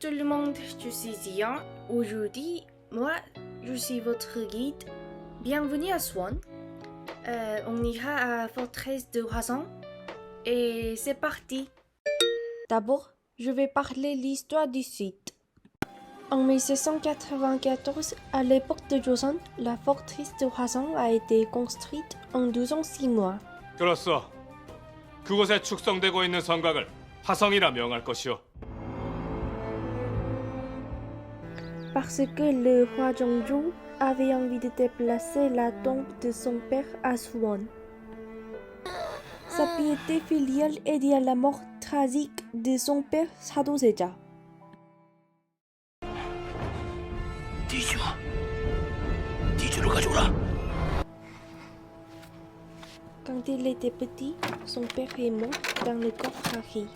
tout le monde, je suis Zian. Aujourd'hui, moi, je suis votre guide. Bienvenue à Swan. On ira à Forteresse de Hwasong. Et c'est parti. D'abord, je vais parler l'histoire du site. En 1694, à l'époque de Joseon, la forteresse de Hwasong a été construite en 12 ans 6 mois. 들었어. 그곳에 축성되고 있는 성곽을 화성이라 명할 것이오. Parce que le roi Jeonju avait envie de déplacer la tombe de son père à Suwon. Sa piété filiale aidait à la mort tragique de son père Sado Seja. 디주를 가져오라. Quand il était petit, son père est mort dans le corps Harry.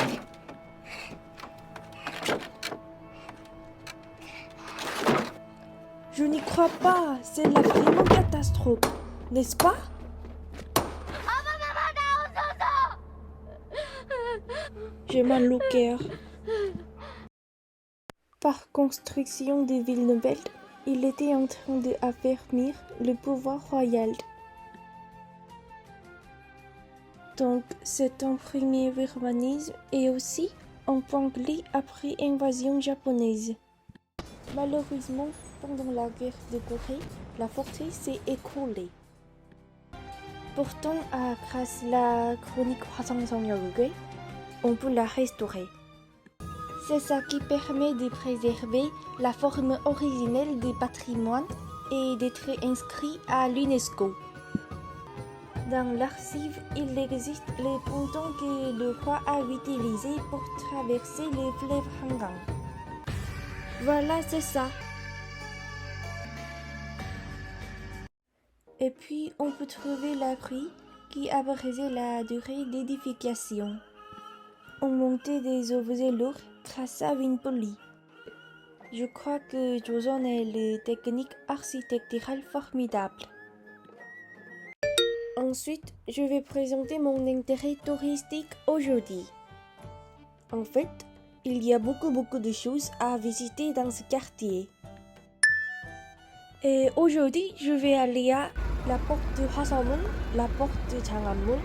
Je n'y crois pas, c'est la vraiment catastrophe, n'est-ce pas? J'ai mal au cœur. Par construction de villes nouvelles, il était en train d'affermir le pouvoir royal. Donc, c'est un premier urbanisme et aussi un point clé après l'invasion japonaise. Malheureusement, pendant la guerre de Corée, la forteresse s'est écroulée. Pourtant, grâce à la chronique Hwasong-seongyeolgue, on peut la restaurer. C'est ça qui permet de préserver la forme originelle du patrimoine et d'être inscrit à l'UNESCO. Dans l'archive, il existe les pontons que le roi a utilisés pour traverser le fleuve Hangang. Voilà, c'est ça. Et puis, on peut trouver la grille qui abrasait la durée d'édification. On montait des objets lourds grâce à une poulie. Je crois que Joseon est une technique architecturale formidable. Ensuite, je vais présenter mon intérêt touristique aujourd'hui. En fait, il y a beaucoup de choses à visiter dans ce quartier. Et aujourd'hui, je vais aller à la porte de Hwasemun, la porte de Changhanmun,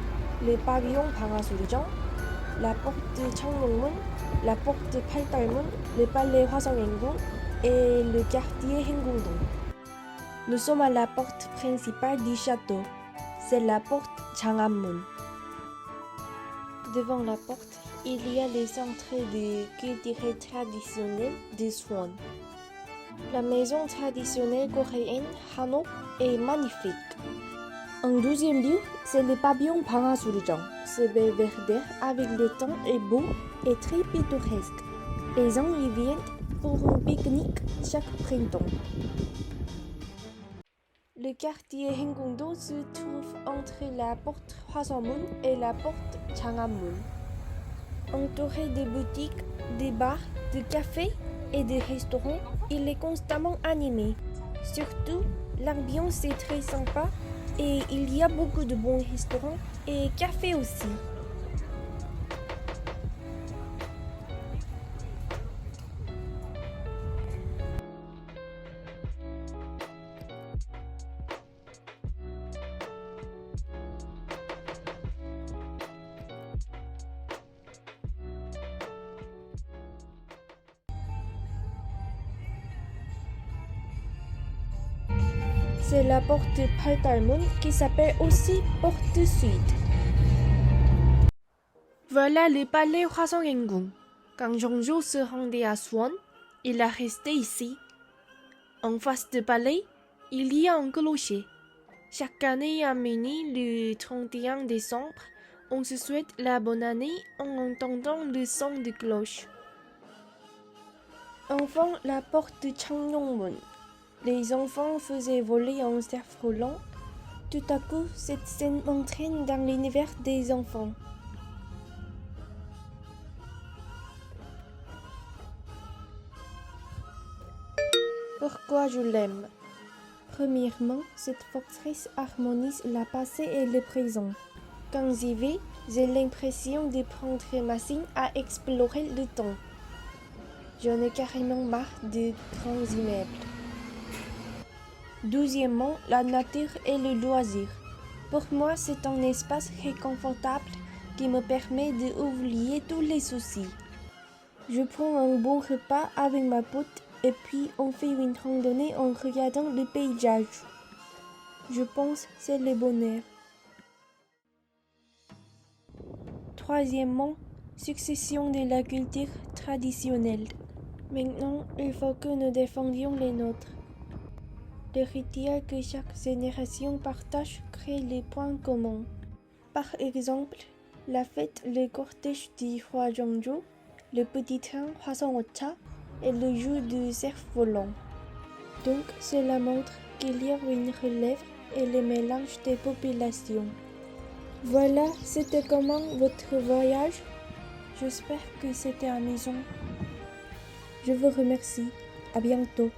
le pavillon Bangasuryjeong, la porte de Cheongmongmun, la porte de Paltalmun, le palais Hwasong-Engung et le quartier Haengungdong. Nous sommes à la porte principale du château. C'est la porte Changhanmun. Devant la porte, il y a les entrées de culture traditionnelle de Suwon. La maison traditionnelle coréenne Hanok est magnifique. En deuxième lieu, c'est le pavillon Bangasuryjeong. Ce belvédère avec le temps est beau et très pittoresque. Les gens y viennent pour un pique-nique chaque printemps. Le quartier Haengungdong se trouve entre la porte Hwasemun et la porte Changhanmun. Entouré de boutiques, de bars, de cafés et de restaurants, il est constamment animé. Surtout, l'ambiance est très sympa et il y a beaucoup de bons restaurants et cafés aussi. C'est la porte de Paltalmun qui s'appelle aussi porte sud. Voilà le palais Hwasong-Engung. Quand Jeonju se rendait à Suwon, il a resté ici. En face du palais, il y a un clocher. Chaque année à minuit, le 31 décembre, on se souhaite la bonne année en entendant le son de cloche. Enfin, la porte de Cheongmongmun. Les enfants faisaient voler un cerf volant. Tout à coup, cette scène m'entraîne dans l'univers des enfants. Pourquoi je l'aime? Premièrement, cette forteresse harmonise le passé et le présent. Quand j'y vais, j'ai l'impression de prendre ma machine à explorer le temps. J'en ai carrément marre des grands immeubles. Deuxièmement, la nature et le loisir. Pour moi, c'est un espace réconfortable qui me permet d'oublier tous les soucis. Je prends un bon repas avec ma pote et puis on fait une randonnée en regardant le paysage. Je pense que c'est le bonheur. Troisièmement, succession de la culture traditionnelle. Maintenant, il faut que nous défendions les nôtres. Le rituel que chaque génération partage crée les points communs. Par exemple, la fête, le cortège du roi Jeonjo, le petit train Hwasong-Ocha et le jeu du cerf-volant. Donc, cela montre qu'il y a une relève et le mélange des populations. Voilà, c'était comment votre voyage? J'espère que c'était amusant. Je vous remercie. À bientôt.